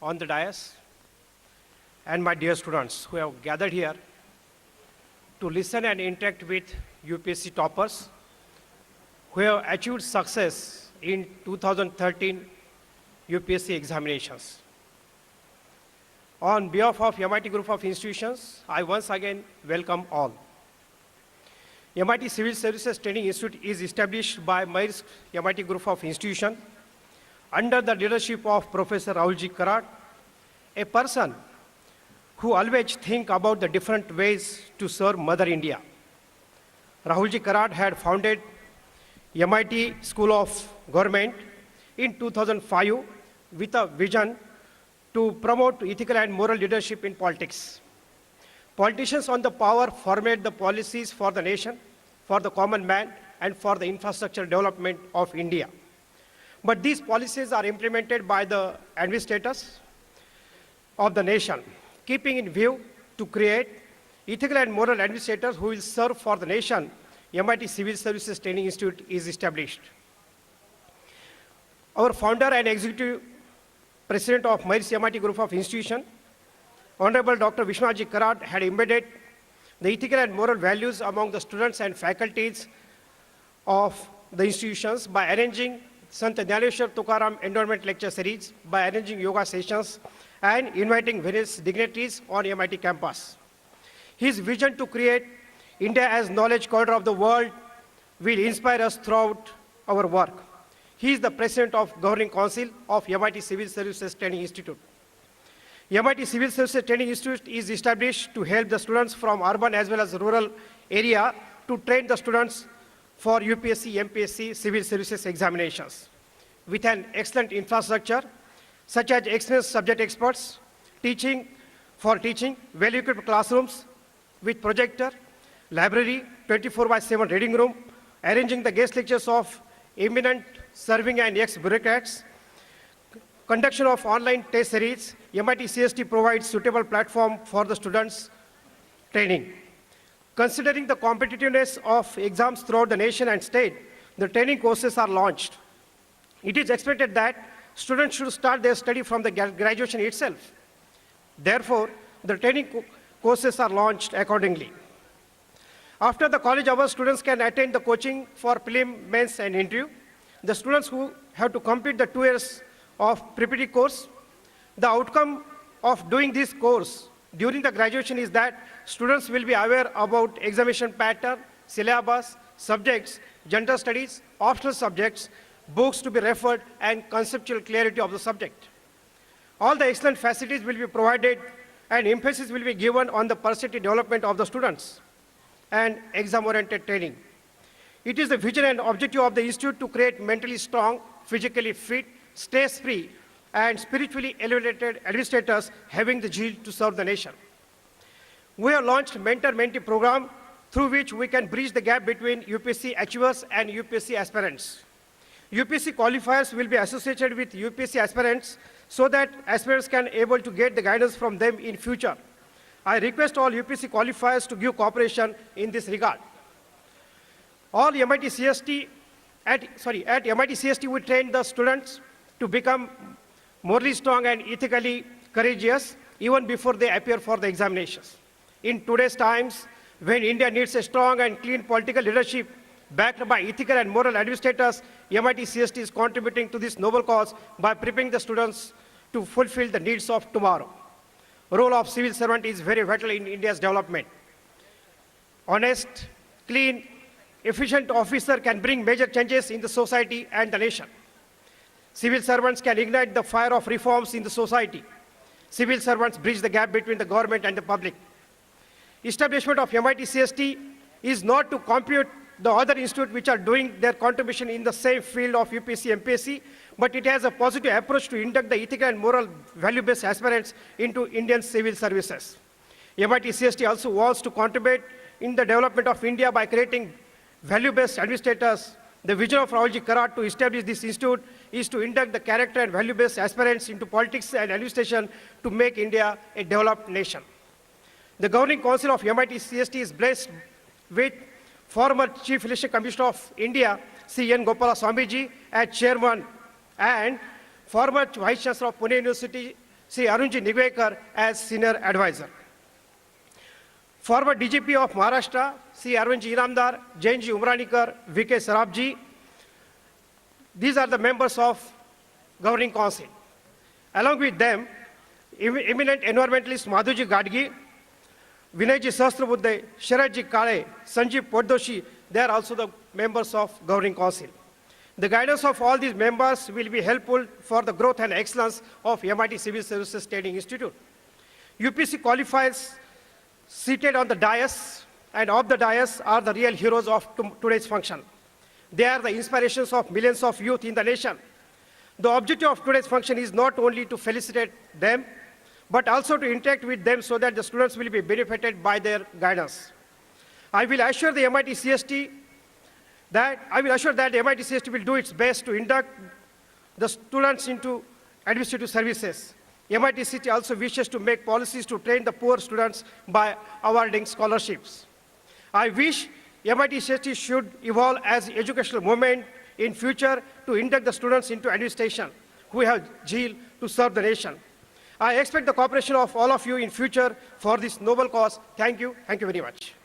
on the dais, and my dear students who have gathered here to listen and interact with UPSC toppers who have achieved success in 2013 UPSC examinations. On behalf of MIT Group of Institutions, I once again welcome all. MIT Civil Services Training Institute is established by MIT Group of Institutions under the leadership of Professor Rahulji Karad, a person who always think about the different ways to serve Mother India. Rahulji Karad had founded MIT School of Government in 2005 with a vision to promote ethical and moral leadership in politics. Politicians on the power formulate the policies for the nation, for the common man, and for the infrastructure development of India. But these policies are implemented by the administrators of the nation, keeping in view to create ethical and moral administrators who will serve for the nation. MIT Civil Services Training Institute is established. Our founder and executive president of MIT Group of Institutions, Honorable Dr. Vishwanath Karad, had embedded the ethical and moral values among the students and faculties of the institutions by arranging Sant Jnaneshwar Tukaram Endowment Lecture Series, by arranging yoga sessions, and inviting various dignitaries on MIT campus. His vision to create India as knowledge corridor of the world will inspire us throughout our work. He is the President of Governing Council of MIT Civil Services Training Institute. MIT Civil Services Training Institute is established to help the students from urban as well as rural area to train the students for UPSC, MPSC, civil services examinations. With an excellent infrastructure, such as experienced subject experts, teaching, well-equipped classrooms with projector, library, 24/7 reading room, arranging the guest lectures of eminent serving and ex-bureaucrats, conduction of online test series, MIT CST provides suitable platform for the students' training. Considering the competitiveness of exams throughout the nation and state, the training courses are launched. It is expected that students should start their study from the graduation itself. Therefore, the training courses are launched accordingly. After the college hours, students can attend the coaching for prelim, mains, and interview. The students who have to complete the 2 years of preparatory course, the outcome of doing this course during the graduation is that students will be aware about examination pattern, syllabus, subjects, general studies, optional subjects, books to be referred, and conceptual clarity of the subject. All the excellent facilities will be provided and emphasis will be given on the personality development of the students and exam-oriented training. It is the vision and objective of the institute to create mentally strong, physically fit, stress-free, and spiritually elevated administrators having the zeal to serve the nation. We have launched mentor-mentee program through which we can bridge the gap between UPSC achievers and UPSC aspirants. UPSC qualifiers will be associated with UPSC aspirants so that aspirants can able to get the guidance from them in future. I request all UPSC qualifiers to give cooperation in this regard. All MIT CST, at MIT CST we train the students to become morally strong and ethically courageous even before they appear for the examinations. In today's times, when India needs a strong and clean political leadership backed by ethical and moral administrators, MIT CST is contributing to this noble cause by preparing the students to fulfill the needs of tomorrow. The role of civil servant is very vital in India's development. Honest, clean, efficient officer can bring major changes in the society and the nation. Civil servants can ignite the fire of reforms in the society. Civil servants bridge the gap between the government and the public. Establishment of MIT CST is not to compete the other institutes which are doing their contribution in the same field of UPSC, MPSC, but it has a positive approach to induct the ethical and moral value-based aspirants into Indian civil services. MIT CST also wants to contribute in the development of India by creating value-based administrators. The vision of Rahulji Karad to establish this institute is to induct the character and value-based aspirants into politics and administration to make India a developed nation. The Governing Council of MIT CST is blessed with former Chief Election Commissioner of India, C. N. Gopala Swamiji, as chairman, and former Vice Chancellor of Pune University, Sri Arunji Nigvekar as Senior Advisor. Former DGP of Maharashtra, Sri Arvindji Inamdar, Jainji Umranikar, VK Sarabji. These are the members of Governing Council. Along with them, eminent environmentalist Madhuji Gadgi, Vinayji Sahasrabuddhe, Sharatji Kale, Sanjeev Poddoshi, they are also the members of Governing Council. The guidance of all these members will be helpful for the growth and excellence of MIT Civil Services Training Institute. UPC qualifiers seated on the dais and off the dais are the real heroes of today's function. They are the inspirations of millions of youth in the nation. The objective of today's function is not only to felicitate them, but also to interact with them so that the students will be benefited by their guidance. I will assure that MIT CST will do its best to induct the students into administrative services. MIT CST also wishes to make policies to train the poor students by awarding scholarships. I wish MIT CST should evolve as an educational movement in future to induct the students into administration who have zeal to serve the nation. I expect the cooperation of all of you in future for this noble cause. Thank you very much.